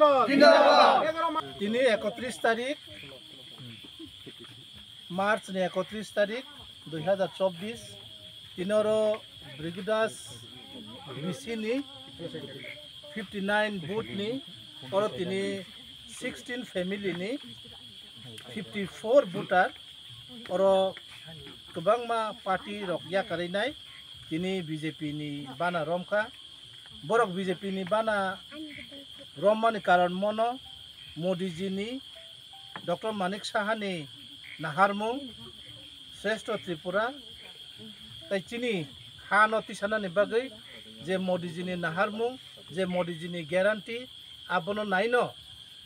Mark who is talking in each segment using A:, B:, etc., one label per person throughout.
A: मंडल তিনি 31 তারিখ মার্চ 31 তারিখ 2024 তিনরো ব্রিগেডাস বিসিনি 59 বুথনি और তিনি 16 ফ্যামিলিনি 54 ভোটার और गोबांमा पार्टी रखया करेनाय তিনি बीजेपी नि बाना रमखा बरक बीजेपी नि बाना रममानि कारण मनो मोदी जी नि डॉक्टर मानिक साहानि नाहारमु श्रेष्ठ त्रिपुरा ताई चिनि हा नतिसानानि बागै जे मोदी जी नि नाहारमु जे मोदी जी नि ग्यारांटी आबनो नाइनो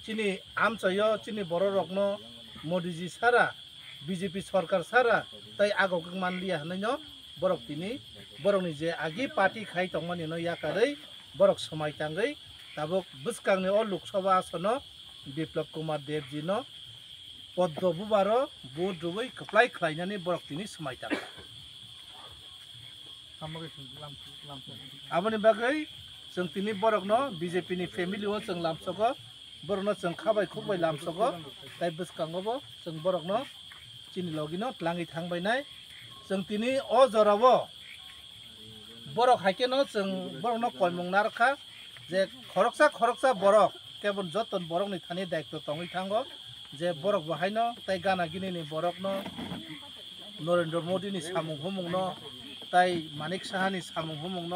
A: चिनि आमचयो चिनि बर रकनो मोदी जी सारा बीजेपी सरकार सारा ताई आगो मानलिया हनैनो बरक तिनी बरकनि जे आगि पार्टी खाइ तंगमानि न याकारै बरक समाय तांगै ताबक बुसकांनि अ लोकसभा आसन बिप्लब कुमार देव जी न पद्म बुबार बुद रुबै खप्लाय खलायनानै बरक तिनी समाय तांगा आबनि बागै जों तिनी बरक न बीजेपी नि फेमिलि ओ जों लामसगो बरक न जों खाबाय खुबाय लामसगो ताई बुसकांगबो जों बरक न चिनि लगिनो लाङै थांबायनाय जों तिनी अ जरावो बरक हाइकेनो जों बरक न कयमंग नारखा जे खरकसा बरक केबल जतन बरक नि थानि दायित्व तङै थांगो जे बरक बहायनो ताई गाना गिनिनि बरक न नरेंद्र मोदी नि सामुं हुमुं न ताई मानिक साहानि सामुं हुमुं न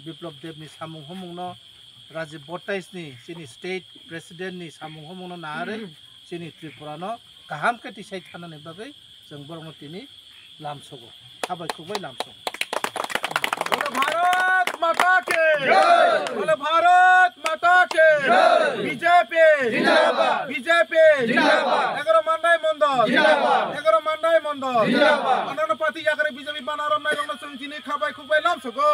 A: बिप्लब देव नि सामुं हुमुं न राजीव बट्टाइस नि चिनि स्टेट प्रेसिडेंट नि सामुं हुमुं न नारे चिनि त्रिपुरा न गाहाम के तिसाय थानानै बागै जों बरक न तिनी लामसगो खाबाय खुबाय लामसगो
B: भारत माता के बोले भारत माता के बीजेपी जिंदाबाद बीजेपी जिंदाबाद 11 माननाय मंडल अन्य पार्टी याकरे बीजेपी बानारम नाय रंग संचिनि खाबाय खुबाय लामसगो